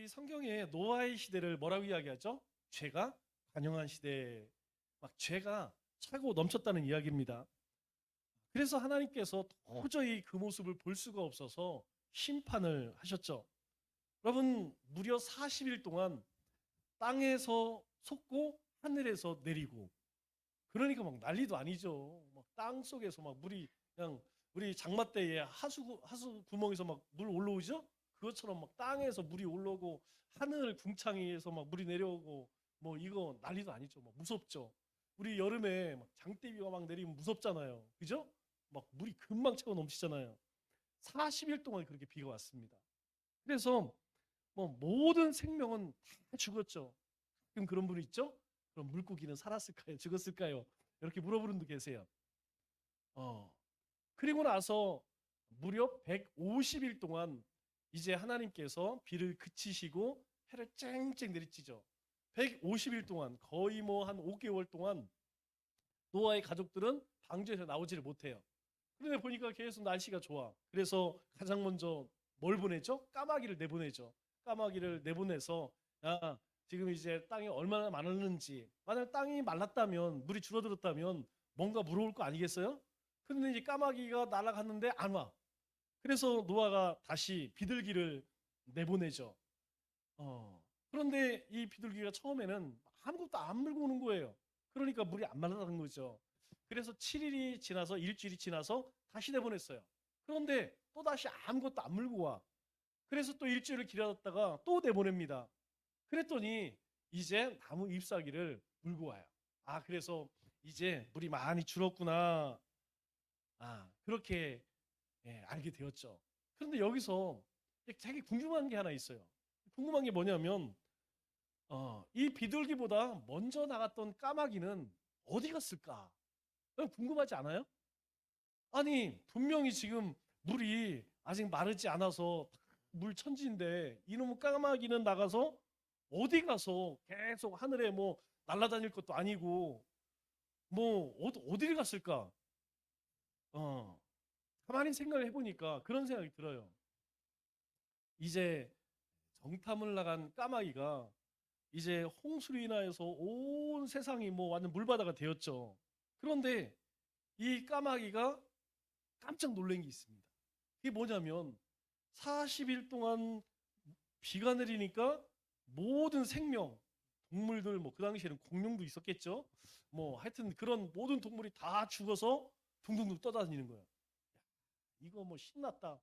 이 성경에 노아의 시대를 뭐라고 이야기하죠? 죄가 관영한 시대, 막 죄가 차고 넘쳤다는 이야기입니다. 그래서 하나님께서 도저히 그 모습을 볼 수가 없어서 심판을 하셨죠. 여러분, 무려 40일 동안 땅에서 솟고 하늘에서 내리고, 그러니까 막 난리도 아니죠. 막 땅 속에서 막 물이 그냥 우리 장마 때에 하수 구멍에서 막 물 올라오죠? 그것처럼 막 땅에서 물이 올라오고 하늘 궁창에서 막 물이 내려오고, 뭐 이거 난리도 아니죠. 막 무섭죠. 우리 여름에 막 장대비가 막 내리면 무섭잖아요. 그죠? 막 물이 금방 차고 넘치잖아요. 40일 동안 그렇게 비가 왔습니다. 그래서 뭐 모든 생명은 다 죽었죠. 그럼 그런 분이 있죠? 그럼 물고기는 살았을까요? 죽었을까요? 이렇게 물어보는 분도 계세요. 어. 그리고 나서 무려 150일 동안 이제 하나님께서 비를 그치시고 해를 쨍쨍 내리치죠. 150일 동안 거의 뭐 한 5개월 동안 노아의 가족들은 방주에서 나오지를 못해요. 그런데 보니까 계속 날씨가 좋아. 그래서 가장 먼저 뭘 보내죠? 까마귀를 내보내죠. 까마귀를 내보내서 지금 이제 땅이 얼마나 많았는지, 만약 땅이 말랐다면, 물이 줄어들었다면 뭔가 물어올 거 아니겠어요? 근데 이제 까마귀가 날아갔는데 안 와. 그래서 노아가 다시 비둘기를 내보내죠. 그런데 이 비둘기가 처음에는 아무것도 안 물고 오는 거예요. 그러니까 물이 안 말라는 거죠. 그래서 7일이 지나서 일주일이 지나서 다시 내보냈어요. 그런데 또 다시 아무것도 안 물고 와. 그래서 또 일주일을 기다렸다가 또 내보냅니다. 그랬더니 이제 나무 잎사귀를 물고 와요. 그래서 이제 물이 많이 줄었구나. 그렇게 알게 되었죠. 그런데 여기서 되게 궁금한 게 하나 있어요. 궁금한 게 뭐냐면 이 비둘기보다 먼저 나갔던 까마귀는 어디 갔을까? 궁금하지 않아요? 아니 분명히 지금 물이 아직 마르지 않아서 물 천지인데 이놈의 까마귀는 나가서 어디 가서 계속 하늘에 뭐 날아다닐 것도 아니고 뭐 어디를 갔을까? 어, 가만히 생각을 해보니까 그런 생각이 들어요. 이제 정탐을 나간 까마귀가 이제 홍수로 인하여서 온 세상이 뭐 완전 물바다가 되었죠. 그런데 이 까마귀가 깜짝 놀란 게 있습니다. 그게 뭐냐면 40일 동안 비가 내리니까 모든 생명, 동물들 뭐 그 당시에는 공룡도 있었겠죠. 뭐 하여튼 그런 모든 동물이 다 죽어서 둥둥둥 떠다니는 거예요. 이거 뭐 신났다.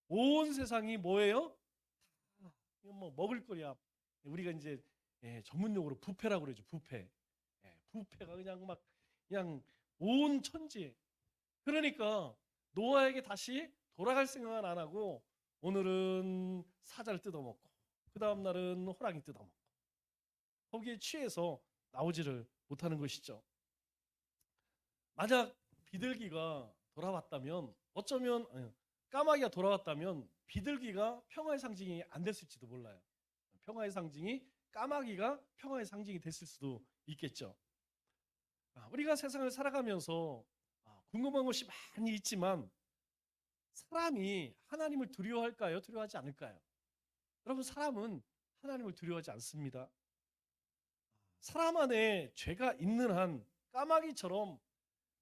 온 세상이 뭐예요? 이거 뭐 먹을 거야. 우리가 이제 전문 용어로 부패라고 그러죠. 부패. 부패가 그냥 막 그냥 온 천지. 그러니까 노아에게 다시 돌아갈 생각은 안 하고 오늘은 사자를 뜯어먹고 그 다음 날은 호랑이 뜯어먹고 거기에 취해서 나오지를 못하는 것이죠. 만약 비둘기가 돌아왔다면 어쩌면 까마귀가 돌아왔다면 비둘기가 평화의 상징이 안 됐을지도 몰라요. 평화의 상징이 까마귀가 평화의 상징이 됐을 수도 있겠죠. 우리가 세상을 살아가면서 궁금한 것이 많이 있지만 사람이 하나님을 두려워할까요? 두려워하지 않을까요? 여러분 사람은 하나님을 두려워하지 않습니다. 사람 안에 죄가 있는 한 까마귀처럼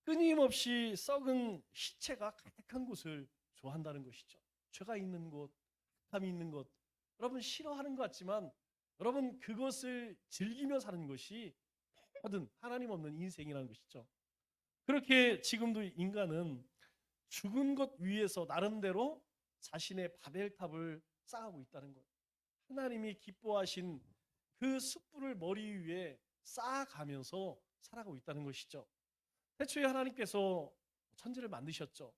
끊임없이 썩은 시체가 가득한 곳을 좋아한다는 것이죠. 죄가 있는 곳, 악함이 있는 곳. 여러분 싫어하는 것 같지만 여러분 그것을 즐기며 사는 것이 모든 하나님 없는 인생이라는 것이죠. 그렇게 지금도 인간은 죽은 것 위에서 나름대로 자신의 바벨탑을 쌓아가고 있다는 것. 하나님이 기뻐하신 그 숯불을 머리 위에 쌓아가면서 살아가고 있다는 것이죠. 태초에 하나님께서 천지를 만드셨죠.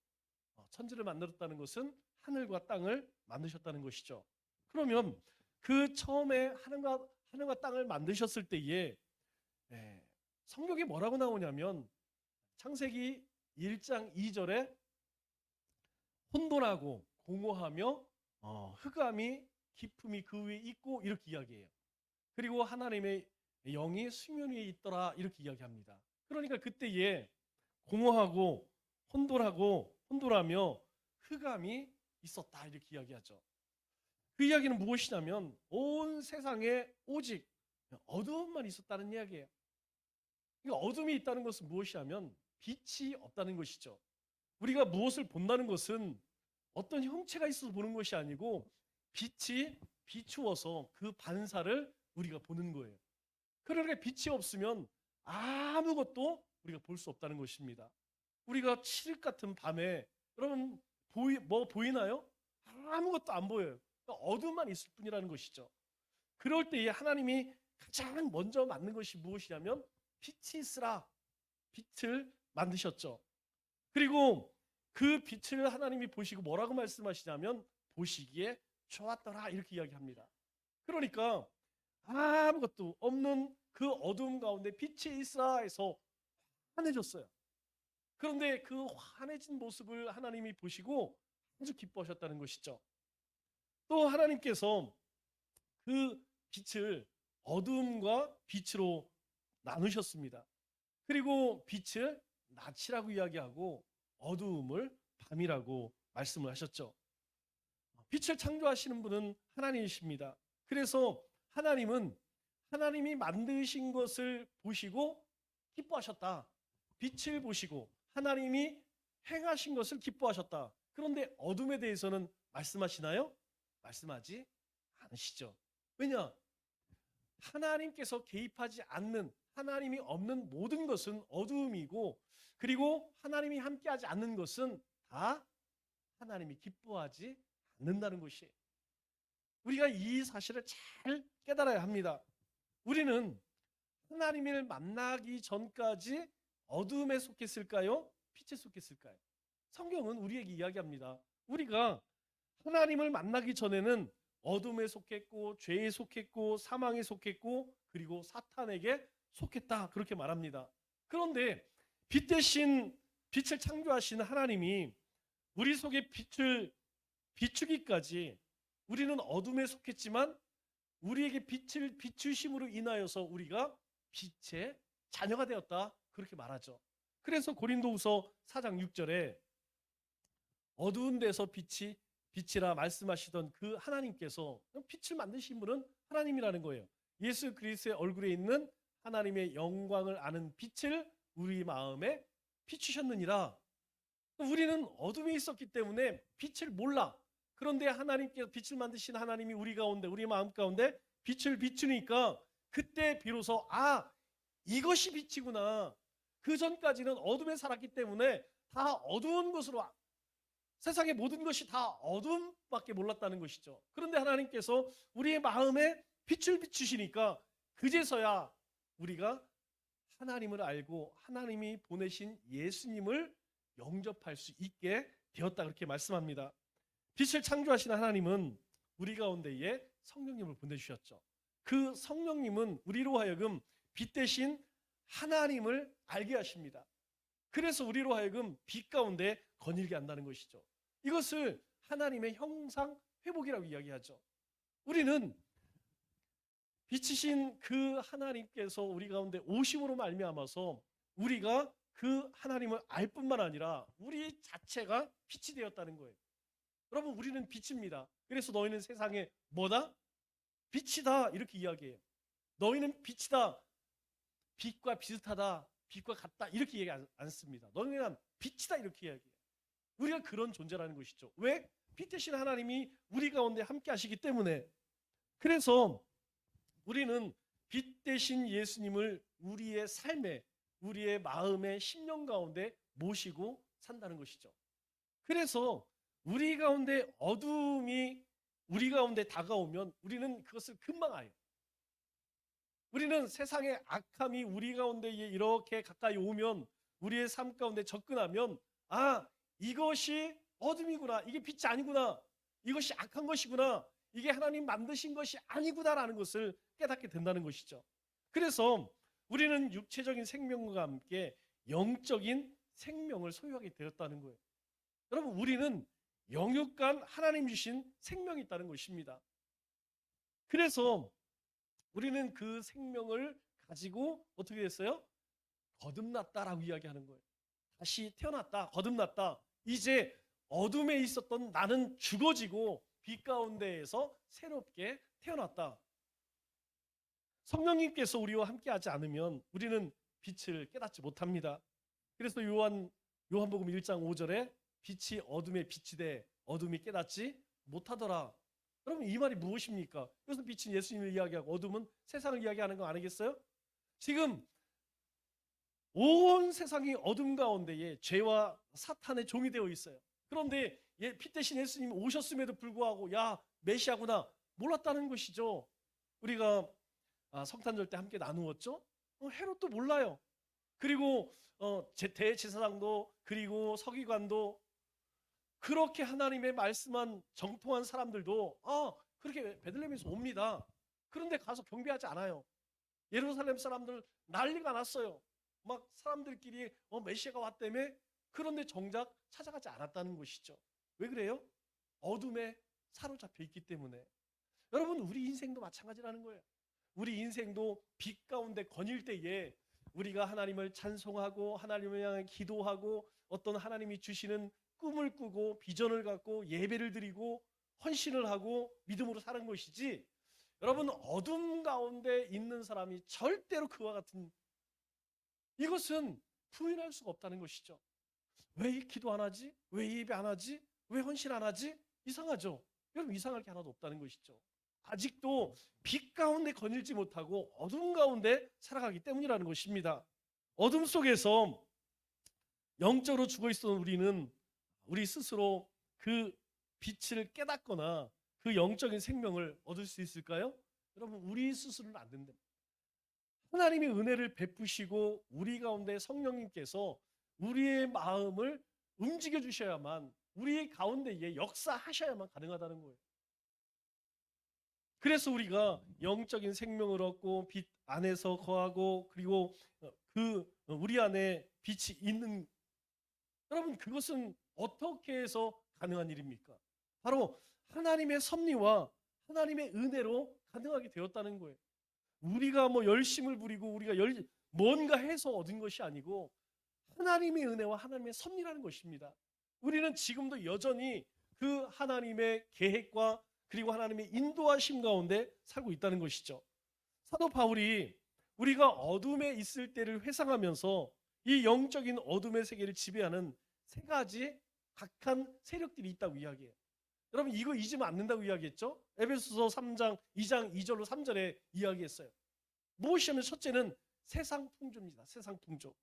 천지를 만들었다는 것은 하늘과 땅을 만드셨다는 것이죠. 그러면 그 처음에 하늘과 땅을 만드셨을 때에 성경에 뭐라고 나오냐면 창세기 1장 2절에 혼돈하고 공허하며 흑암이 깊음이 그 위에 있고 이렇게 이야기해요. 그리고 하나님의 영이 수면 위에 있더라 이렇게 이야기합니다. 그러니까 그때에 공허하고 혼돈하며 흑암이 있었다 이렇게 이야기하죠. 그 이야기는 무엇이냐면 온 세상에 오직 어두움만 있었다는 이야기예요. 그러니까 어둠이 있다는 것은 무엇이냐면 빛이 없다는 것이죠. 우리가 무엇을 본다는 것은 어떤 형체가 있어서 보는 것이 아니고 빛이 비추어서 그 반사를 우리가 보는 거예요. 그러니까 빛이 없으면 아무것도 우리가 볼 수 없다는 것입니다. 우리가 칠흑 같은 밤에 여러분 뭐 보이나요? 아무것도 안 보여요. 그러니까 어둠만 있을 뿐이라는 것이죠. 그럴 때에 하나님이 가장 먼저 만든 것이 무엇이냐면 빛이 있으라. 빛을 만드셨죠. 그리고 그 빛을 하나님이 보시고 뭐라고 말씀하시냐면 보시기에 좋았더라 이렇게 이야기합니다. 그러니까 아무것도 없는 그 어두움 가운데 빛이 있으라 해서 환해졌어요. 그런데 그 환해진 모습을 하나님이 보시고 아주 기뻐하셨다는 것이죠. 또 하나님께서 그 빛을 어둠과 빛으로 나누셨습니다. 그리고 빛을 낮이라고 이야기하고 어두움을 밤이라고 말씀을 하셨죠. 빛을 창조하시는 분은 하나님이십니다. 그래서 하나님은 하나님이 만드신 것을 보시고 기뻐하셨다. 빛을 보시고 하나님이 행하신 것을 기뻐하셨다. 그런데 어둠에 대해서는 말씀하시나요? 말씀하지 않으시죠. 왜냐? 하나님께서 개입하지 않는, 하나님이 없는 모든 것은 어두움이고, 그리고 하나님이 함께하지 않는 것은 다 하나님이 기뻐하지 않는다는 것이에요. 우리가 이 사실을 잘 깨달아야 합니다. 우리는 하나님을 만나기 전까지 어둠에 속했을까요? 빛에 속했을까요? 성경은 우리에게 이야기합니다. 우리가 하나님을 만나기 전에는 어둠에 속했고 죄에 속했고 사망에 속했고 그리고 사탄에게 속했다 그렇게 말합니다. 그런데 빛 대신 빛을 창조하신 하나님이 우리 속에 빛을 비추기까지 우리는 어둠에 속했지만 우리에게 빛을 비추심으로 인하여서 우리가 빛의 자녀가 되었다 그렇게 말하죠. 그래서 고린도후서 4장 6절에 어두운 데서 빛이라 말씀하시던 그 하나님께서 빛을 만드신 분은 하나님이라는 거예요. 예수 그리스도의 얼굴에 있는 하나님의 영광을 아는 빛을 우리 마음에 비추셨느니라. 우리는 어둠에 있었기 때문에 빛을 몰라. 그런데 하나님께서 빛을 만드신 하나님이 우리 가운데, 우리 마음 가운데 빛을 비추니까 그때 비로소 이것이 빛이구나. 그 전까지는 어둠에 살았기 때문에 다 어두운 것으로 세상의 모든 것이 다 어둠밖에 몰랐다는 것이죠. 그런데 하나님께서 우리의 마음에 빛을 비추시니까 그제서야 우리가 하나님을 알고 하나님이 보내신 예수님을 영접할 수 있게 되었다 그렇게 말씀합니다. 빛을 창조하신 하나님은 우리 가운데에 성령님을 보내주셨죠. 그 성령님은 우리로 하여금 빛 대신 하나님을 알게 하십니다. 그래서 우리로 하여금 빛 가운데 거닐게 한다는 것이죠. 이것을 하나님의 형상 회복이라고 이야기하죠. 우리는 빛이신 그 하나님께서 우리 가운데 오심으로 말미암아서 우리가 그 하나님을 알 뿐만 아니라 우리 자체가 빛이 되었다는 거예요. 여러분 우리는 빛입니다. 그래서 너희는 세상에 뭐다? 빛이다 이렇게 이야기해요. 너희는 빛이다. 빛과 비슷하다. 빛과 같다 이렇게 얘기 안 씁니다. 너희는 빛이다 이렇게 이야기해요. 우리가 그런 존재라는 것이죠. 왜? 빛 대신 하나님이 우리 가운데 함께 하시기 때문에. 그래서 우리는 빛 대신 예수님을 우리의 삶에, 우리의 마음의 심령 가운데 모시고 산다는 것이죠. 그래서 우리 가운데 어둠이 우리 가운데 다가오면 우리는 그것을 금방 알아요. 우리는 세상의 악함이 우리 가운데 이렇게 가까이 오면 우리의 삶 가운데 접근하면 이것이 어둠이구나. 이게 빛이 아니구나. 이것이 악한 것이구나. 이게 하나님 만드신 것이 아니구나라는 것을 깨닫게 된다는 것이죠. 그래서 우리는 육체적인 생명과 함께 영적인 생명을 소유하게 되었다는 거예요. 여러분 우리는 영육간 하나님 주신 생명이 있다는 것입니다. 그래서 우리는 그 생명을 가지고 어떻게 됐어요? 거듭났다라고 이야기하는 거예요. 다시 태어났다. 거듭났다. 이제 어둠에 있었던 나는 죽어지고 빛 가운데에서 새롭게 태어났다. 성령님께서 우리와 함께하지 않으면 우리는 빛을 깨닫지 못합니다. 그래서 요한복음 1장 5절에 빛이 어둠에 비치되 어둠이 깨닫지 못하더라. 여러분 이 말이 무엇입니까? 그래서 빛은 예수님을 이야기하고 어둠은 세상을 이야기하는 거 아니겠어요? 지금 온 세상이 어둠 가운데에 죄와 사탄의 종이 되어 있어요. 그런데 빛 대신 예수님이 오셨음에도 불구하고 야 메시아구나 몰랐다는 것이죠. 우리가 성탄절 때 함께 나누었죠. 헤롯도 몰라요. 그리고 대제사장도 그리고 서기관도 그렇게 하나님의 말씀한 정통한 사람들도 그렇게 베들레헴에서 옵니다. 그런데 가서 경배하지 않아요. 예루살렘 사람들 난리가 났어요. 막 사람들끼리 메시아가 왔다며. 그런데 정작 찾아가지 않았다는 것이죠. 왜 그래요? 어둠에 사로잡혀 있기 때문에. 여러분 우리 인생도 마찬가지라는 거예요. 우리 인생도 빛 가운데 거닐 때에 우리가 하나님을 찬송하고 하나님을 향해 기도하고 어떤 하나님이 주시는 꿈을 꾸고 비전을 갖고 예배를 드리고 헌신을 하고 믿음으로 사는 것이지, 여러분 어둠 가운데 있는 사람이 절대로 그와 같은 이것은 부인할 수가 없다는 것이죠. 왜 기도 안 하지? 왜 예배 안 하지? 왜 헌신 안 하지? 이상하죠. 여러분 이상할 게 하나도 없다는 것이죠. 아직도 빛 가운데 거닐지 못하고 어둠 가운데 살아가기 때문이라는 것입니다. 어둠 속에서 영적으로 죽어 있었던 우리는 우리 스스로 그 빛을 깨닫거나 그 영적인 생명을 얻을 수 있을까요? 여러분 우리 스스로는 안 된다. 하나님의 은혜를 베푸시고 우리 가운데 성령님께서 우리의 마음을 움직여 주셔야만, 우리 가운데에 역사하셔야만 가능하다는 거예요. 그래서 우리가 영적인 생명을 얻고 빛 안에서 거하고 그리고 우리 안에 빛이 있는, 여러분 그것은 어떻게 해서 가능한 일입니까? 바로 하나님의 섭리와 하나님의 은혜로 가능하게 되었다는 거예요. 우리가 열심을 부리고 우리가 뭔가 해서 얻은 것이 아니고 하나님의 은혜와 하나님의 섭리라는 것입니다. 우리는 지금도 여전히 그 하나님의 계획과 그리고 하나님의 인도하심 가운데 살고 있다는 것이죠. 사도 바울이 우리가 어둠에 있을 때를 회상하면서 이 영적인 어둠의 세계를 지배하는 세 가지 각한 세력들이 있다고 이야기해요. 여러분 이거 잊으면 안 된다고 이야기했죠. 에베소서 3장 2장 2절로 3절에 이야기했어요. 무엇이냐면 첫째는 세상 풍조입니다. 세상 풍조.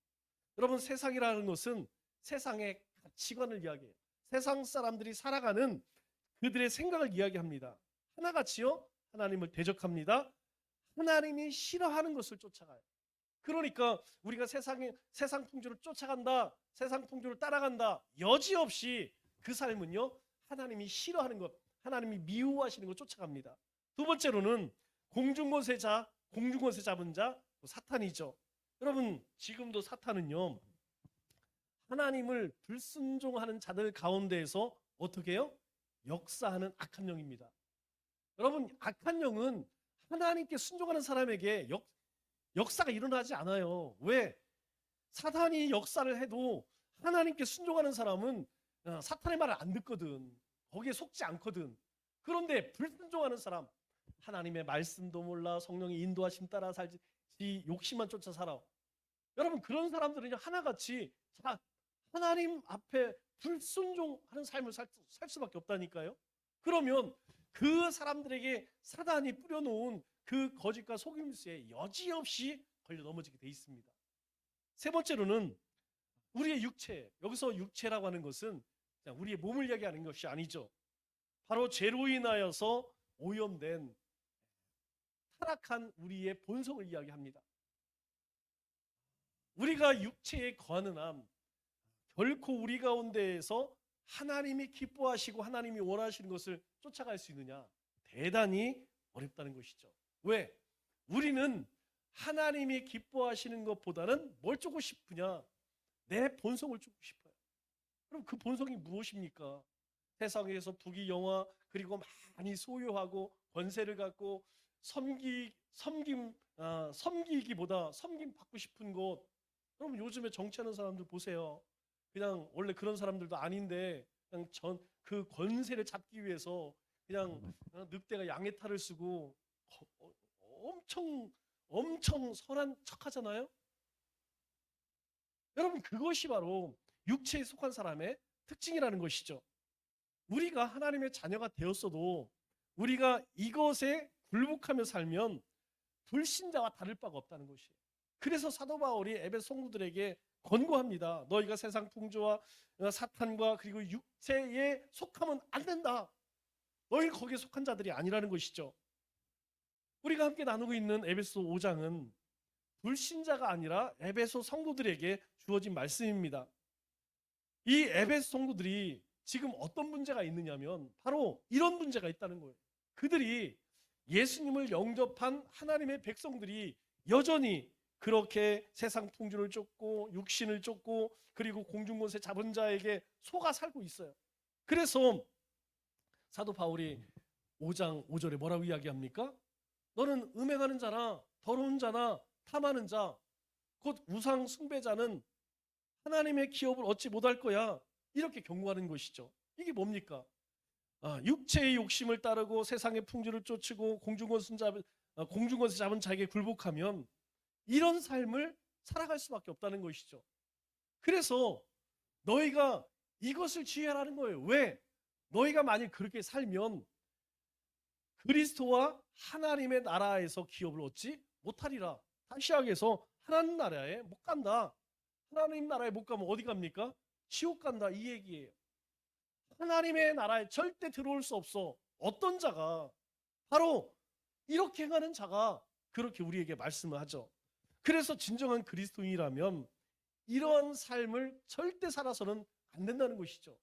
여러분 세상이라는 것은 세상의 가치관을 이야기해요. 세상 사람들이 살아가는 그들의 생각을 이야기합니다. 하나같이요 하나님을 대적합니다. 하나님이 싫어하는 것을 쫓아가요. 그러니까 우리가 세상 풍조를 쫓아간다, 세상 풍조를 따라간다, 여지없이 그 삶은요 하나님이 싫어하는 것, 하나님이 미워하시는 것 쫓아갑니다. 두 번째로는 공중권세 잡은 자 사탄이죠. 여러분 지금도 사탄은요 하나님을 불순종하는 자들 가운데에서 어떻게 해요? 역사하는 악한 영입니다. 여러분 악한 영은 하나님께 순종하는 사람에게 역사가 일어나지 않아요. 왜? 사탄이 역사를 해도 하나님께 순종하는 사람은 사탄의 말을 안 듣거든. 거기에 속지 않거든. 그런데 불순종하는 사람, 하나님의 말씀도 몰라 성령의 인도하심 따라 살지 욕심만 쫓아 살아. 여러분 그런 사람들은 하나같이 하나님 앞에 불순종하는 삶을 살 수밖에 없다니까요. 그러면 그 사람들에게 사단이 뿌려놓은 그 거짓과 속임수에 여지없이 걸려 넘어지게 돼 있습니다. 세 번째로는 우리의 육체, 여기서 육체라고 하는 것은 우리의 몸을 이야기하는 것이 아니죠. 바로 죄로 인하여서 오염된 타락한 우리의 본성을 이야기합니다. 우리가 육체에 거하는 한 결코 우리 가운데에서 하나님이 기뻐하시고 하나님이 원하시는 것을 쫓아갈 수 있느냐? 대단히 어렵다는 것이죠. 왜? 우리는 하나님이 기뻐하시는 것보다는 뭘 쫓고 싶으냐? 내 본성을 쫓고 싶어요. 그럼 그 본성이 무엇입니까? 세상에서 부귀영화 그리고 많이 소유하고 권세를 갖고 섬기기보다 섬김 받고 싶은 것. 여러분 요즘에 정치하는 사람들 보세요. 그냥 원래 그런 사람들도 아닌데 그냥 그 권세를 잡기 위해서 그냥 늑대가 양의 탈을 쓰고 엄청 선한 척하잖아요. 여러분, 그것이 바로 육체에 속한 사람의 특징이라는 것이죠. 우리가 하나님의 자녀가 되었어도 우리가 이것에 굴복하며 살면 불신자와 다를 바가 없다는 것이에요. 그래서 사도 바울이 에베소 성도들에게 권고합니다. 너희가 세상 풍조와 사탄과 그리고 육체에 속하면 안 된다. 너희는 거기에 속한 자들이 아니라는 것이죠. 우리가 함께 나누고 있는 에베소 5장은 불신자가 아니라 에베소 성도들에게 주어진 말씀입니다. 이 에베소 성도들이 지금 어떤 문제가 있느냐면 바로 이런 문제가 있다는 거예요. 그들이 예수님을 영접한 하나님의 백성들이 여전히 그렇게 세상 풍조를 쫓고 육신을 쫓고 그리고 공중권세 잡은 자에게 속아 살고 있어요. 그래서 사도 바울이 5장 5절에 뭐라고 이야기합니까? 너는 음행하는 자나 더러운 자나 탐하는 자 곧 우상 숭배자는 하나님의 기업을 얻지 못할 거야. 이렇게 경고하는 것이죠. 이게 뭡니까? 육체의 욕심을 따르고 세상의 풍조를 쫓고 공중권세 잡은 자에게 굴복하면 이런 삶을 살아갈 수밖에 없다는 것이죠. 그래서 너희가 이것을 지혜라는 거예요. 왜? 너희가 만일 그렇게 살면 그리스도와 하나님의 나라에서 기업을 얻지 못하리라. 다시 하게서 하나님 나라에 못 간다. 하나님 나라에 못 가면 어디 갑니까? 지옥 간다, 이 얘기예요. 하나님의 나라에 절대 들어올 수 없어. 어떤 자가? 바로 이렇게 행하는 자가 그렇게 우리에게 말씀을 하죠. 그래서 진정한 그리스도인이라면 이러한 삶을 절대 살아서는 안 된다는 것이죠.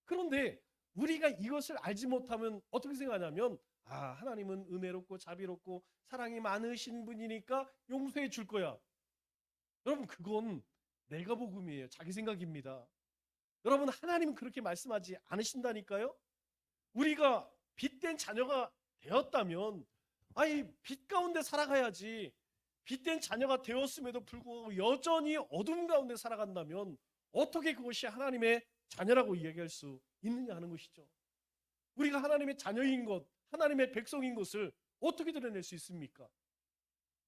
그런데 우리가 이것을 알지 못하면 어떻게 생각하냐면 하나님은 은혜롭고 자비롭고 사랑이 많으신 분이니까 용서해 줄 거야. 여러분, 그건 내가 복음이에요. 자기 생각입니다. 여러분, 하나님은 그렇게 말씀하지 않으신다니까요. 우리가 빛된 자녀가 되었다면 빛 가운데 살아가야지. 빛된 자녀가 되었음에도 불구하고 여전히 어둠 가운데 살아간다면 어떻게 그것이 하나님의 자녀라고 이야기할 수 있느냐 하는 것이죠. 우리가 하나님의 자녀인 것, 하나님의 백성인 것을 어떻게 드러낼 수 있습니까?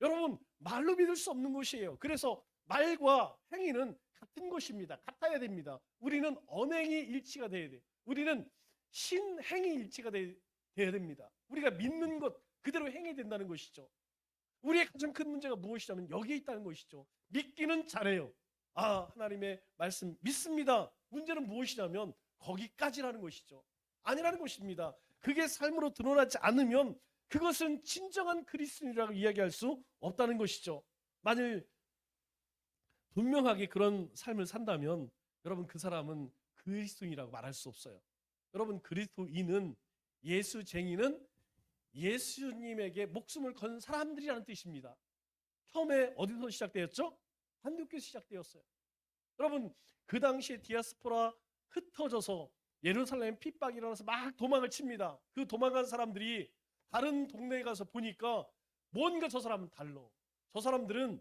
여러분, 말로 믿을 수 없는 것이에요. 그래서 말과 행위는 같은 것입니다. 같아야 됩니다. 우리는 언행이 일치가 돼야 돼요. 우리는 신행이 일치가 돼야 됩니다. 우리가 믿는 것 그대로 행해야 된다는 것이죠. 우리의 가장 큰 문제가 무엇이냐면 여기에 있다는 것이죠. 믿기는 잘해요. 하나님의 말씀 믿습니다. 문제는 무엇이냐면 거기까지라는 것이죠. 아니라는 것입니다. 그게 삶으로 드러나지 않으면 그것은 진정한 그리스도인이라고 이야기할 수 없다는 것이죠. 만일 분명하게 그런 삶을 산다면 여러분, 그 사람은 그리스도인이라고 말할 수 없어요. 여러분, 그리스도인은, 예수쟁이는 예수님에게 목숨을 건 사람들이라는 뜻입니다. 처음에 어디서 시작되었죠? 한국교에서 시작되었어요. 여러분, 그 당시에 디아스포라 흩어져서 예루살렘 핍박이 일어나서 막 도망을 칩니다. 그 도망간 사람들이 다른 동네에 가서 보니까 뭔가 저 사람은 달라. 저 사람들은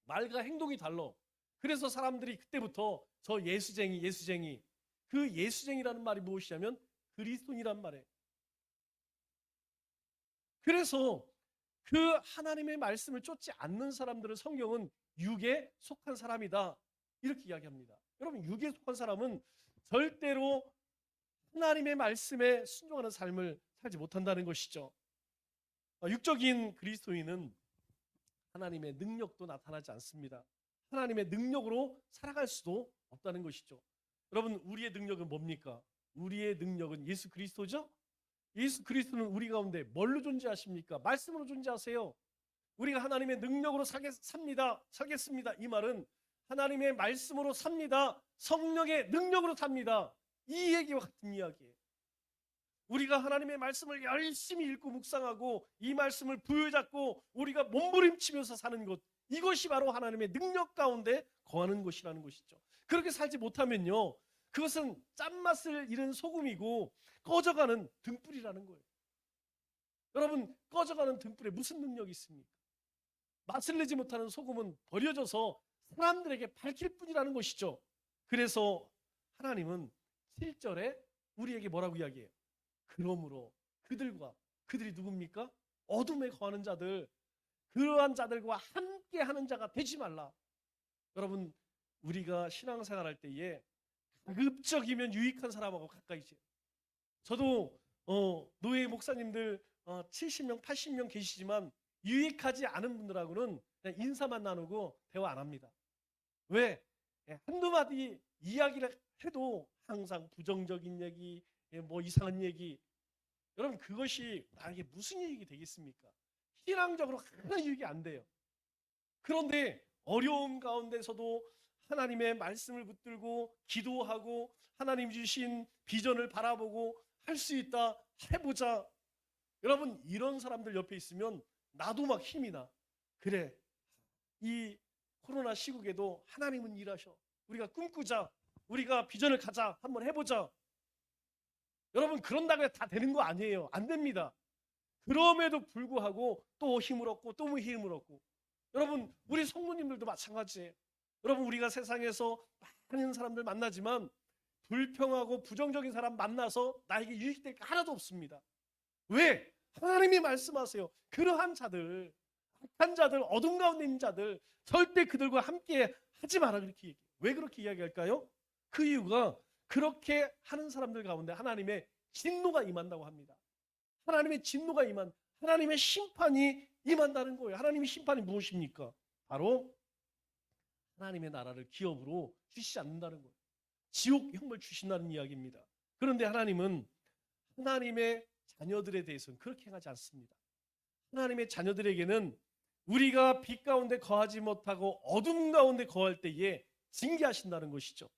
말과 행동이 달라. 그래서 사람들이 그때부터 저 예수쟁이 그 예수쟁이라는 말이 무엇이냐면 그리스도인이란 말이에요. 그래서 그 하나님의 말씀을 쫓지 않는 사람들은 성경은 육에 속한 사람이다 이렇게 이야기합니다. 여러분, 육에 속한 사람은 절대로 하나님의 말씀에 순종하는 삶을 살지 못한다는 것이죠. 육적인 그리스도인은 하나님의 능력도 나타나지 않습니다. 하나님의 능력으로 살아갈 수도 없다는 것이죠. 여러분, 우리의 능력은 뭡니까? 우리의 능력은 예수 그리스도죠? 예수 그리스도는 우리 가운데 뭘로 존재하십니까? 말씀으로 존재하세요. 우리가 하나님의 능력으로 살겠습니다. 이 말은 하나님의 말씀으로 삽니다. 성령의 능력으로 삽니다. 이 얘기와 같은 이야기예요. 우리가 하나님의 말씀을 열심히 읽고 묵상하고 이 말씀을 부여잡고 우리가 몸부림치면서 사는 것, 이것이 바로 하나님의 능력 가운데 거하는 것이라는 것이죠. 그렇게 살지 못하면요, 그것은 짠맛을 잃은 소금이고 꺼져가는 등불이라는 거예요. 여러분, 꺼져가는 등불에 무슨 능력이 있습니까? 맛을 내지 못하는 소금은 버려져서 사람들에게 밝힐 뿐이라는 것이죠. 그래서 하나님은 7절에 우리에게 뭐라고 이야기해요? 그러므로 그들이 누굽니까? 어둠에 거하는 자들, 그러한 자들과 함께하는 자가 되지 말라. 여러분, 우리가 신앙생활할 때에 가급적이면 유익한 사람하고 가까이 지내요. 저도 노예 목사님들 70명, 80명 계시지만 유익하지 않은 분들하고는 그냥 인사만 나누고 대화 안 합니다. 왜? 한두 마디 이야기를 해도 항상 부정적인 얘기, 뭐 이상한 얘기. 여러분, 그것이 나에게 무슨 유익이 되겠습니까? 신앙적으로 하나 유익이 안 돼요. 그런데 어려움 가운데서도 하나님의 말씀을 붙들고 기도하고 하나님 주신 비전을 바라보고 할 수 있다, 해보자. 여러분, 이런 사람들 옆에 있으면 나도 막 힘이 나. 그래, 이 코로나 시국에도 하나님은 일하셔. 우리가 꿈꾸자. 우리가 비전을 가자. 한번 해보자. 여러분, 그런다고 다 되는 거 아니에요. 안 됩니다. 그럼에도 불구하고 또 힘을 얻고 또 힘을 얻고. 여러분, 우리 성도님들도 마찬가지예요. 여러분, 우리가 세상에서 많은 사람들 만나지만 불평하고 부정적인 사람 만나서 나에게 유익될 게 하나도 없습니다. 왜? 하나님이 말씀하세요. 그러한 자들, 악한 자들, 어둠 가운데 있는 자들 절대 그들과 함께 하지 마라, 그렇게 얘기해요. 왜 그렇게 이야기할까요? 그 이유가 그렇게 하는 사람들 가운데 하나님의 진노가 임한다고 합니다. 하나님의 진노가 하나님의 심판이 임한다는 거예요. 하나님의 심판이 무엇입니까? 바로 하나님의 나라를 기업으로 주시지 않는다는 거예요. 지옥형을 주신다는 이야기입니다. 그런데 하나님은 하나님의 자녀들에 대해서는 그렇게 행하지 않습니다. 하나님의 자녀들에게는 우리가 빛 가운데 거하지 못하고 어둠 가운데 거할 때에 징계하신다는 것이죠.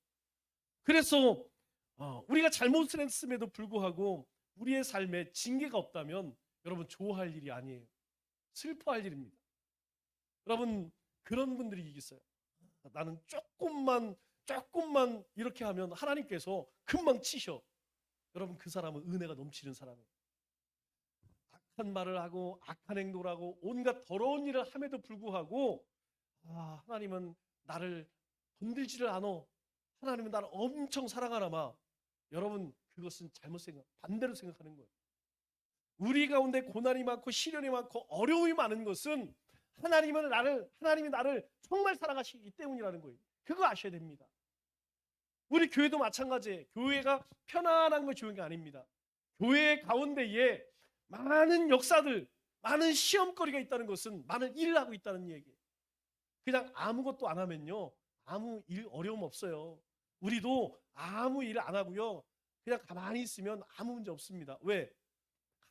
그래서 우리가 잘못을 했음에도 불구하고 우리의 삶에 징계가 없다면 여러분, 좋아할 일이 아니에요. 슬퍼할 일입니다. 여러분, 그런 분들이 있어요. 나는 조금만 이렇게 하면 하나님께서 금방 치셔. 여러분, 그 사람은 은혜가 넘치는 사람이에요. 악한 말을 하고 악한 행동을 하고 온갖 더러운 일을 함에도 불구하고 하나님은 나를 건들지를 않아. 하나님은 나를 엄청 사랑하나마. 여러분, 그것은 반대로 생각하는 거예요. 우리 가운데 고난이 많고 시련이 많고 어려움이 많은 것은 하나님이 나를 정말 사랑하시기 때문이라는 거예요. 그거 아셔야 됩니다. 우리 교회도 마찬가지예요. 교회가 편안한 거 좋은 게 아닙니다. 교회 가운데에 많은 역사들, 많은 시험거리가 있다는 것은 많은 일을 하고 있다는 얘기예요. 그냥 아무것도 안 하면요, 아무 일 어려움 없어요. 우리도 아무 일 안 하고요, 그냥 가만히 있으면 아무 문제 없습니다. 왜?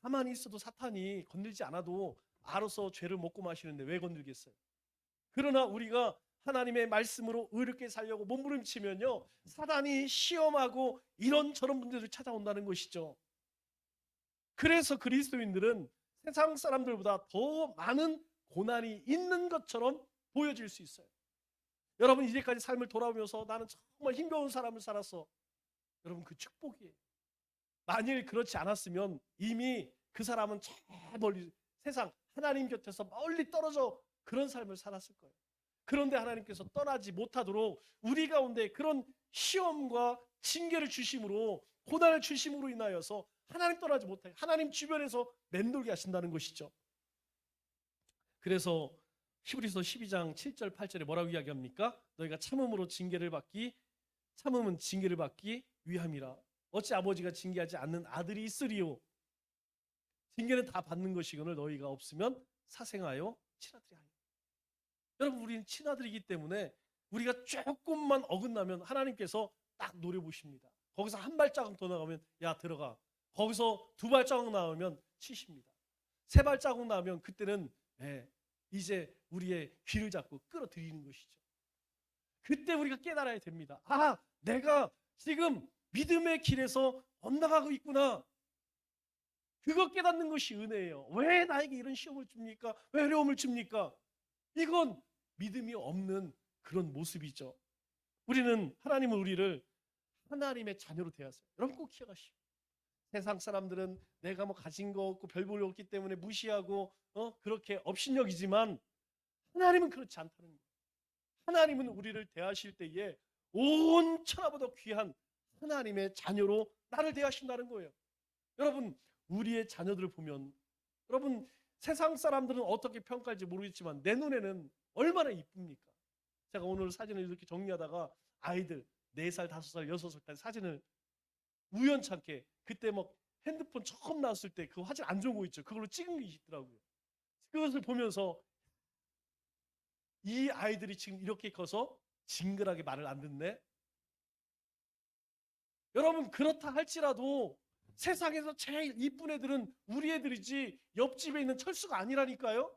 가만히 있어도 사탄이 건들지 않아도 알아서 죄를 먹고 마시는데 왜 건들겠어요? 그러나 우리가 하나님의 말씀으로 의롭게 살려고 몸부림치면요, 사단이 시험하고 이런저런 문제를 찾아온다는 것이죠. 그래서 그리스도인들은 세상 사람들보다 더 많은 고난이 있는 것처럼 보여질 수 있어요. 여러분, 이제까지 삶을 돌아보면서 나는 정말 힘겨운 삶을 살았어. 여러분, 그 축복이에요. 만일 그렇지 않았으면 이미 그 사람은 저 멀리 세상 하나님 곁에서 멀리 떨어져 그런 삶을 살았을 거예요. 그런데 하나님께서 떠나지 못하도록 우리 가운데 그런 시험과 징계를 주심으로, 고난을 주심으로 인하여서 하나님 떠나지 못하게 하나님 주변에서 맴돌게 하신다는 것이죠. 그래서 히브리서 12장 7절 8절에 뭐라고 이야기합니까? 너희가 참음은 징계를 받기 위함이라. 어찌 아버지가 징계하지 않는 아들이 있으리요. 징계는 다 받는 것이거늘 너희가 없으면 사생하여 친아들이 하여. 여러분, 우리는 친아들이기 때문에 우리가 조금만 어긋나면 하나님께서 딱 노려보십니다. 거기서 한 발자국 더 나가면 야, 들어가. 거기서 두 발자국 나오면 치십니다. 세 발자국 나오면 그때는 이제 우리의 귀를 잡고 끌어들이는 것이죠. 그때 우리가 깨달아야 됩니다. 내가 지금 믿음의 길에서 엇나가고 있구나. 그거 깨닫는 것이 은혜예요. 왜 나에게 이런 시험을 줍니까? 왜 어려움을 줍니까? 이건 믿음이 없는 그런 모습이죠. 하나님은 우리를 하나님의 자녀로 대하세요. 여러분, 꼭 기억하시고. 세상 사람들은 내가 뭐 가진 거 없고 별 볼 일 없기 때문에 무시하고 그렇게 업신여기지만 하나님은 그렇지 않다는 거예요. 하나님은 우리를 대하실 때에 온 천하보다 귀한 하나님의 자녀로 나를 대하신다는 거예요. 여러분, 우리의 자녀들을 보면, 여러분 세상 사람들은 어떻게 평가할지 모르겠지만 내 눈에는 얼마나 이쁩니까? 제가 오늘 사진을 이렇게 정리하다가 아이들 4살, 5살, 6살 때 사진을 우연찮게, 그때 막 핸드폰 처음 나왔을 때 그 화질 안 좋은 거 있죠. 그걸로 찍은 게 있더라고요. 그것을 보면서 이 아이들이 지금 이렇게 커서 징글하게 말을 안 듣네. 여러분 그렇다 할지라도 세상에서 제일 이쁜 애들은 우리 애들이지 옆집에 있는 철수가 아니라니까요.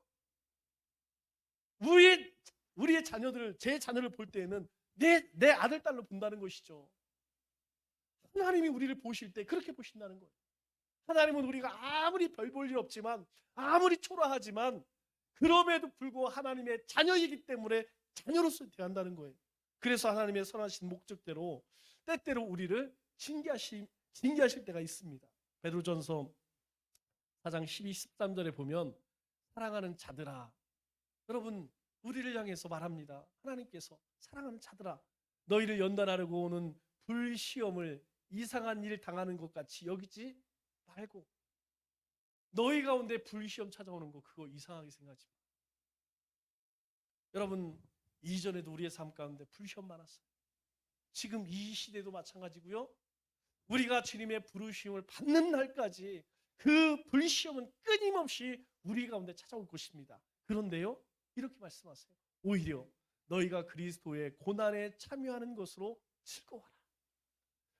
우리의 자녀들을, 제 자녀를 볼 때에는 내 아들 딸로 본다는 것이죠. 하나님이 우리를 보실 때 그렇게 보신다는 거예요. 하나님은 우리가 아무리 별 볼 일 없지만, 아무리 초라하지만 그럼에도 불구하고 하나님의 자녀이기 때문에 자녀로서 대한다는 거예요. 그래서 하나님의 선하신 목적대로 때때로 우리를 징계하실 때가 있습니다. 베드로전서 4장 12, 13절에 보면 사랑하는 자들아, 여러분 우리를 향해서 말합니다. 하나님께서 사랑하는 자들아, 너희를 연단하려고 오는 불시험을 이상한 일 당하는 것 같이 여기지 말고. 너희 가운데 불시험 찾아오는 거 그거 이상하게 생각하지 마. 여러분 이전에도 우리의 삶 가운데 불시험 많았어요. 지금 이 시대도 마찬가지고요. 우리가 주님의 부르심을 받는 날까지 그 불시험은 끊임없이 우리 가운데 찾아올 것입니다. 그런데요, 이렇게 말씀하세요. 오히려 너희가 그리스도의 고난에 참여하는 것으로 즐거워라.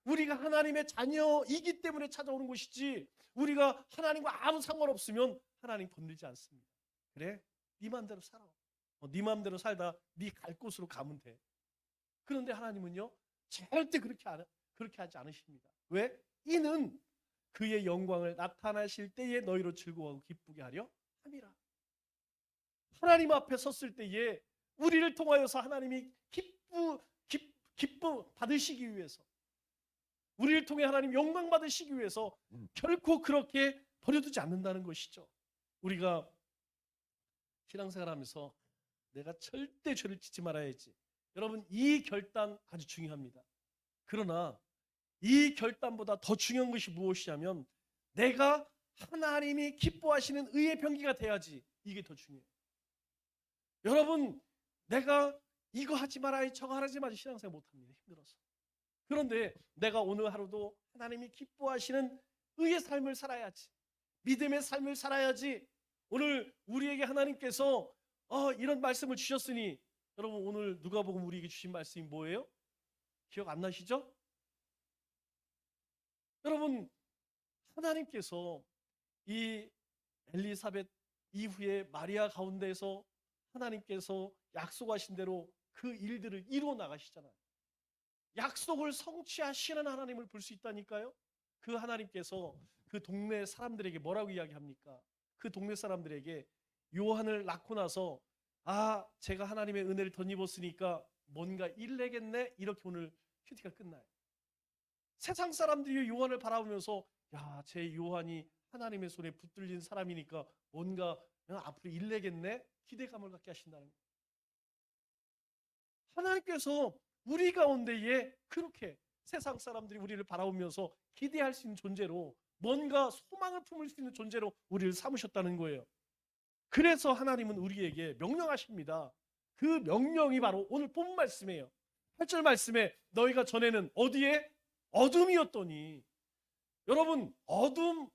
우리가 하나님의 자녀이기 때문에 찾아오는 것이지, 우리가 하나님과 아무 상관없으면 하나님 건들지 않습니다. 그래, 네 마음대로 살아. 네 마음대로 살다 네 갈 곳으로 가면 돼. 그런데 하나님은요 절대 그렇게 하지 않으십니다. 왜? 이는 그의 영광을 나타나실 때에 너희로 즐거워하고 기쁘게 하려 함이라. 하나님 앞에 섰을 때에 우리를 통하여서 하나님이 기쁨 받으시기 위해서, 우리를 통해 하나님 영광 받으시기 위해서 결코 그렇게 버려두지 않는다는 것이죠. 우리가 신앙생활하면서 내가 절대 죄를 짓지 말아야지. 여러분 이 결단 아주 중요합니다. 그러나 이 결단보다 더 중요한 것이 무엇이냐면 내가 하나님이 기뻐하시는 의의 병기가 돼야지. 이게 더 중요해요. 여러분 내가 이거 하지 말아야지 저거 하지 말아야지 신앙생활 못합니다. 힘들어서. 그런데 내가 오늘 하루도 하나님이 기뻐하시는 의의 삶을 살아야지. 믿음의 삶을 살아야지. 오늘 우리에게 하나님께서 이런 말씀을 주셨으니, 여러분 오늘 누가복음 우리에게 주신 말씀이 뭐예요? 기억 안 나시죠? 여러분 하나님께서 이 엘리사벳 이후에 마리아 가운데서 하나님께서 약속하신 대로 그 일들을 이루어 나가시잖아요. 약속을 성취하시는 하나님을 볼 수 있다니까요. 그 하나님께서 그 동네 사람들에게 뭐라고 이야기합니까? 그 동네 사람들에게 요한을 낳고 나서 제가 하나님의 은혜를 덧입었으니까 뭔가 일내겠네, 이렇게 오늘 큐티가 끝나요. 세상 사람들이 요한을 바라보면서 야, 제 요한이 하나님의 손에 붙들린 사람이니까 뭔가 앞으로 일내겠네, 기대감을 갖게 하신다는 거예요. 하나님께서 우리 가운데에 그렇게 세상 사람들이 우리를 바라보면서 기대할 수 있는 존재로, 뭔가 소망을 품을 수 있는 존재로 우리를 삼으셨다는 거예요. 그래서 하나님은 우리에게 명령하십니다. 그 명령이 바로 오늘 본 말씀이에요. 8절 말씀에 너희가 전에는 어디에? 어둠이었더니. 여러분 어둠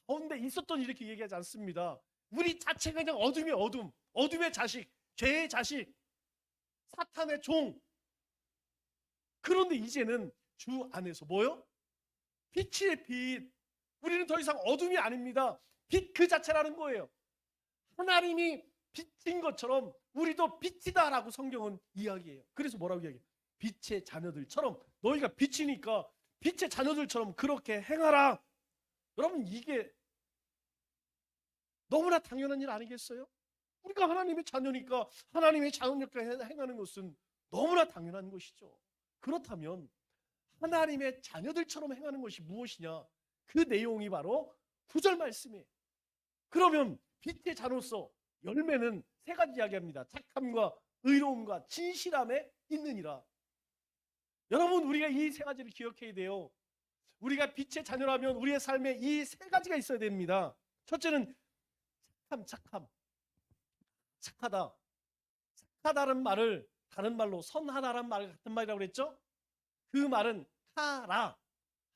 가운데 있었더니 이렇게 얘기하지 않습니다. 우리 자체가 그냥 어둠이 어둠. 어둠의 자식, 죄의 자식, 사탄의 종. 그런데 이제는 주 안에서 뭐요? 빛의 빛. 우리는 더 이상 어둠이 아닙니다. 빛 그 자체라는 거예요. 하나님이 빛인 것처럼 우리도 빛이다라고 성경은 이야기해요. 그래서 뭐라고 이야기해요? 빛의 자녀들처럼, 너희가 빛이니까 빛의 자녀들처럼 그렇게 행하라. 여러분 이게 너무나 당연한 일 아니겠어요? 우리가 하나님의 자녀니까 하나님의 자녀니까 행하는 것은 너무나 당연한 것이죠. 그렇다면 하나님의 자녀들처럼 행하는 것이 무엇이냐? 그 내용이 바로 9절 말씀이에요. 그러면 빛의 자로서 열매는 3가지 이야기합니다. 착함과 의로움과 진실함에 있느니라. 여러분 우리가 이 3가지를 기억해야 돼요. 우리가 빛의 자녀라면 우리의 삶에 이 세 가지가 있어야 됩니다. 첫째는 착함. 착하다. 착하다는 말을 다른 말로 선하다라는 말 같은 말이라고 그랬죠? 그 말은 카라,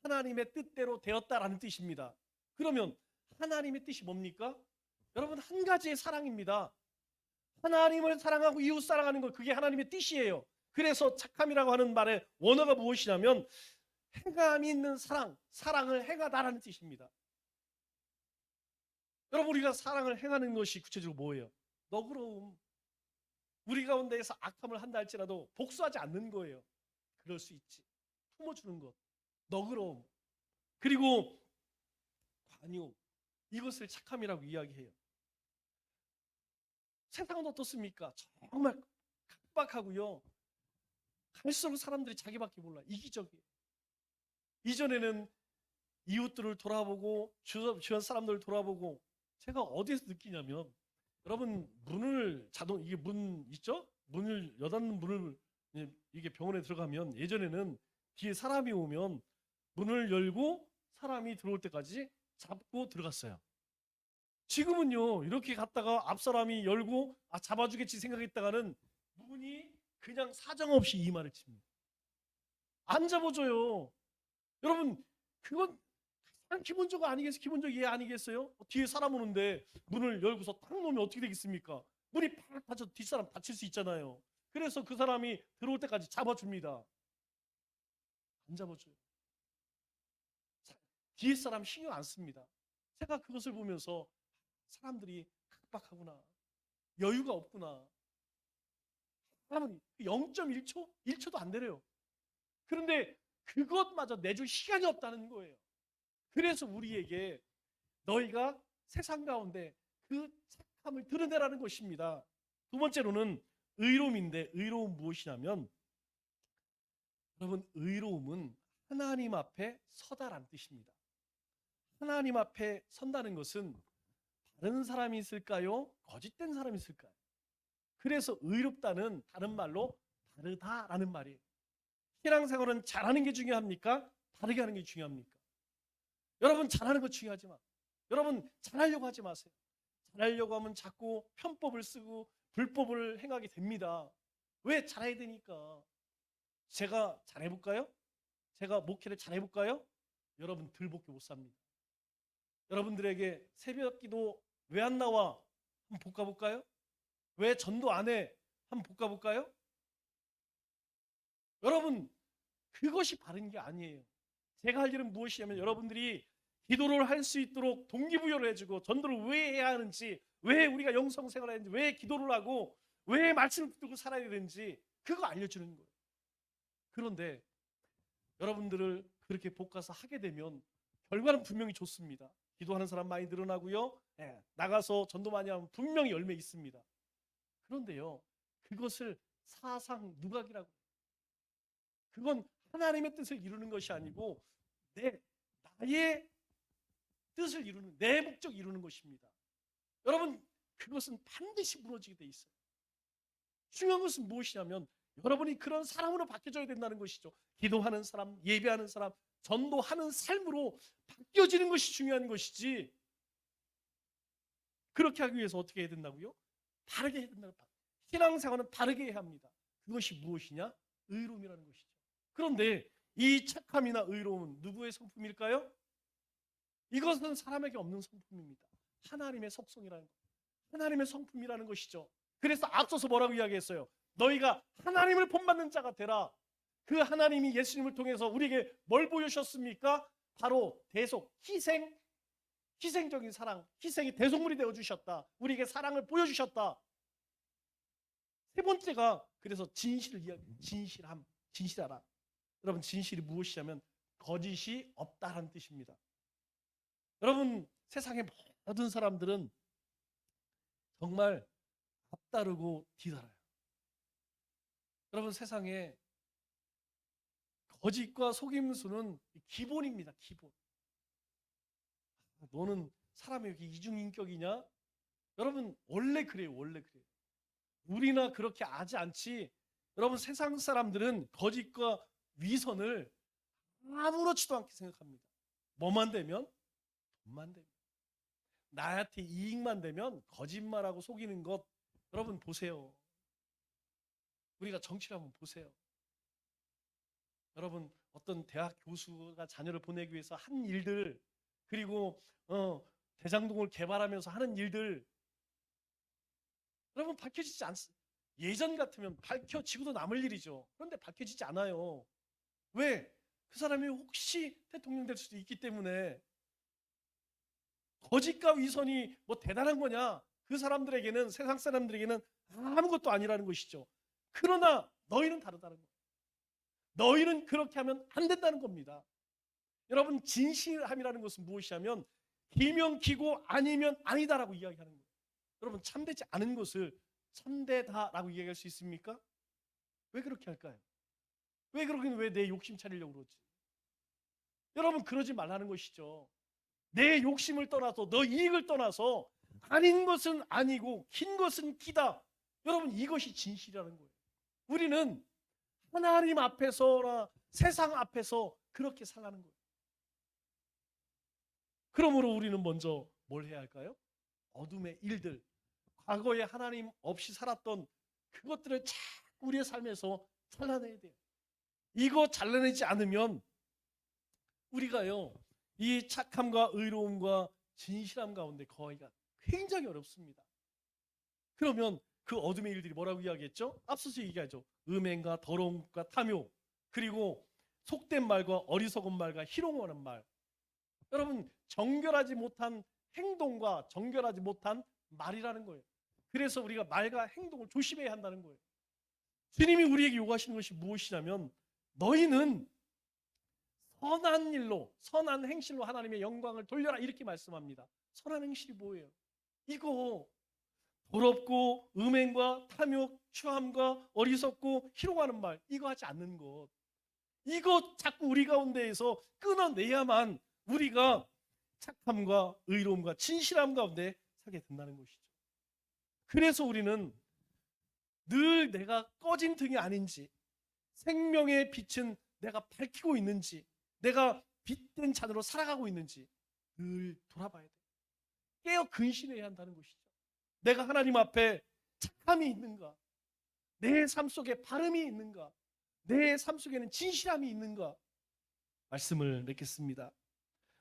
하나님의 뜻대로 되었다라는 뜻입니다. 그러면 하나님의 뜻이 뭡니까? 여러분, 한 가지의 사랑입니다. 하나님을 사랑하고 이웃 사랑하는 것, 그게 하나님의 뜻이에요. 그래서 착함이라고 하는 말의 원어가 무엇이냐면 행함이 있는 사랑을 행하다라는 뜻입니다. 여러분, 우리가 사랑을 행하는 것이 구체적으로 뭐예요? 너그러움. 우리 가운데에서 악함을 한다 할지라도 복수하지 않는 거예요. 그럴 수 있지. 품어주는 것, 너그러움, 그리고 관용, 이것을 착함이라고 이야기해요. 세상은 어떻습니까? 정말 각박하고요. 갈수록 사람들이 자기밖에 몰라. 이기적이에요. 이전에는 이웃들을 돌아보고 주변 사람들을 돌아보고, 제가 어디에서 느끼냐면, 여러분, 이게 문 있죠? 문을 여닫는 문을, 이게 병원에 들어가면 예전에는 뒤에 사람이 오면 문을 열고 사람이 들어올 때까지 잡고 들어갔어요. 지금은요, 이렇게 갔다가 앞 사람이 열고 잡아주겠지 생각했다가는 문이 그냥 사정없이 이마를 칩니다. 안 잡아줘요. 여러분, 그건 가장 기본적 이해 아니겠어요? 뒤에 사람 오는데 문을 열고서 탁 놓으면 어떻게 되겠습니까? 문이 팍 닫혀서 뒷사람 다칠 수 있잖아요. 그래서 그 사람이 들어올 때까지 잡아줍니다. 안 잡아줘요. 뒤에 사람 신경 안 씁니다. 제가 그것을 보면서 사람들이 각박하구나, 여유가 없구나. 사람은 0.1초? 1초도 안 되래요. 그런데 그것마저 내줄 시간이 없다는 거예요. 그래서 우리에게 너희가 세상 가운데 그 착함을 드러내라는 것입니다. 두 번째로는 의로움인데, 의로움 무엇이냐면, 여러분, 의로움은 하나님 앞에 서다라는 뜻입니다. 하나님 앞에 선다는 것은 바른 사람이 있을까요? 거짓된 사람이 있을까요? 그래서 의롭다는 다른 말로 바르다라는 말이에요. 신앙생활은 잘하는 게 중요합니까? 바르게 하는 게 중요합니까? 여러분, 잘하는 거 중요하지 마. 여러분, 잘하려고 하지 마세요. 잘하려고 하면 자꾸 편법을 쓰고 불법을 행하게 됩니다. 왜? 잘해야 되니까. 제가 잘해볼까요? 제가 목회를 잘해볼까요? 여러분, 들복게 못 삽니다. 여러분들에게 새벽 기도 왜 안 나와? 한번 볶아볼까요? 왜 전도 안 해? 한번 볶아볼까요? 여러분, 그것이 바른 게 아니에요. 제가 할 일은 무엇이냐면, 여러분들이 기도를 할 수 있도록 동기부여를 해주고, 전도를 왜 해야 하는지, 왜 우리가 영성생활을 하는지, 왜 기도를 하고, 왜 말씀을 듣고 살아야 되는지, 그거 알려주는 거예요. 그런데 여러분들을 그렇게 볶아서 하게 되면 결과는 분명히 좋습니다. 기도하는 사람 많이 늘어나고요. 나가서 전도 많이 하면 분명히 열매 있습니다. 그런데요, 그것을 사상 누각이라고 해요. 그건 하나님의 뜻을 이루는 것이 아니고 나의 뜻을 이루는, 내 목적 이루는 것입니다. 여러분, 그것은 반드시 무너지게 돼 있어요. 중요한 것은 무엇이냐면, 여러분이 그런 사람으로 바뀌어져야 된다는 것이죠. 기도하는 사람, 예배하는 사람, 전도하는 삶으로 바뀌어지는 것이 중요한 것이지, 그렇게 하기 위해서 어떻게 해야 된다고요? 바르게 해야 된다고. 신앙생활은 바르게 해야 합니다. 그것이 무엇이냐? 의로움이라는 것이죠. 그런데 이 착함이나 의로움은 누구의 성품일까요? 이것은 사람에게 없는 성품입니다. 하나님의 속성이라는 것, 하나님의 성품이라는 것이죠. 그래서 앞서서 뭐라고 이야기했어요? 너희가 하나님을 본받는 자가 되라. 그 하나님이 예수님을 통해서 우리에게 뭘 보여주셨습니까? 바로 희생적인 사랑, 희생이 대속물이 되어주셨다. 우리에게 사랑을 보여주셨다. 세 번째가 그래서 진실을 이야기해요. 진실하라. 여러분, 진실이 무엇이냐면 거짓이 없다라는 뜻입니다. 여러분, 세상의 모든 사람들은 정말 앞다르고 뒤달아요. 여러분, 세상에 거짓과 속임수는 기본입니다. 기본. 너는 사람이 이렇게 이중인격이냐? 여러분, 원래 그래요. 원래 그래요. 우리나 그렇게 하지 않지. 여러분, 세상 사람들은 거짓과 위선을 아무렇지도 않게 생각합니다. 뭐만 되면? 돈만 되면. 나한테 이익만 되면 거짓말하고 속이는 것, 여러분 보세요. 우리가 정치를 한번 보세요. 여러분 어떤 대학 교수가 자녀를 보내기 위해서 한 일들, 그리고 대장동을 개발하면서 하는 일들, 여러분 밝혀지지 않습니다. 예전 같으면 밝혀지고도 남을 일이죠. 그런데 밝혀지지 않아요. 왜? 그 사람이 혹시 대통령 될 수도 있기 때문에. 거짓과 위선이 뭐 대단한 거냐? 그 사람들에게는, 세상 사람들에게는 아무것도 아니라는 것이죠. 그러나 너희는 다르다는 거예요. 너희는 그렇게 하면 안 된다는 겁니다. 여러분 진실함이라는 것은 무엇이냐면 기면 기고 아니면 아니다라고 이야기하는 거예요. 여러분 참되지 않은 것을 참되다라고 이야기할 수 있습니까? 왜 그렇게 할까요? 왜 그러긴 왜 내 욕심 차리려고 그러지? 여러분 그러지 말라는 것이죠. 내 욕심을 떠나서 너 이익을 떠나서 아닌 것은 아니고 긴 것은 기다. 여러분 이것이 진실이라는 거예요. 우리는 하나님 앞에서나 세상 앞에서 그렇게 살라는 거예요. 그러므로 우리는 먼저 뭘 해야 할까요? 어둠의 일들, 과거에 하나님 없이 살았던 그것들을 자꾸 우리의 삶에서 잘라내야 돼요. 이거 잘라내지 않으면 우리가요, 이 착함과 의로움과 진실함 가운데 거기가 굉장히 어렵습니다. 그러면 그 어둠의 일들이 뭐라고 이야기했죠? 앞서서 얘기하죠. 음행과 더러움과 탐욕, 그리고 속된 말과 어리석은 말과 희롱하는 말. 여러분 정결하지 못한 행동과 정결하지 못한 말이라는 거예요. 그래서 우리가 말과 행동을 조심해야 한다는 거예요. 주님이 우리에게 요구하시는 것이 무엇이냐면 너희는 선한 일로, 선한 행실로 하나님의 영광을 돌려라 이렇게 말씀합니다. 선한 행실이 뭐예요? 이거 더럽고 음행과 탐욕, 추함과 어리석고 희롱하는 말, 이거 하지 않는 것. 이거 자꾸 우리 가운데에서 끊어내야만 우리가 착함과 의로움과 진실함 가운데 살게 된다는 것이죠. 그래서 우리는 늘 내가 꺼진 등이 아닌지, 생명의 빛은 내가 밝히고 있는지, 내가 빛된 자녀로 살아가고 있는지 늘 돌아봐야 돼요. 깨어 근신해야 한다는 것이죠. 내가 하나님 앞에 착함이 있는가? 내 삶 속에 바름이 있는가? 내 삶 속에는 진실함이 있는가? 말씀을 맺겠습니다.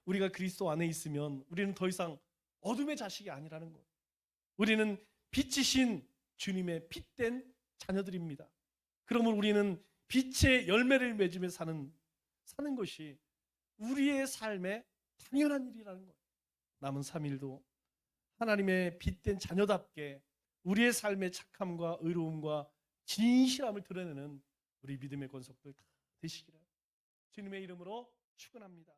우리가 그리스도 안에 있으면 우리는 더 이상 어둠의 자식이 아니라는 거예요. 우리는 빛이신 주님의 빛된 자녀들입니다. 그러면 우리는 빛의 열매를 맺으며 사는 것이 우리의 삶의 당연한 일이라는 거예요. 남은 3일도 하나님의 빛된 자녀답게 우리의 삶의 착함과 의로움과 진실함을 드러내는 우리 믿음의 권속들 다 되시기를 주님의 이름으로 축원합니다.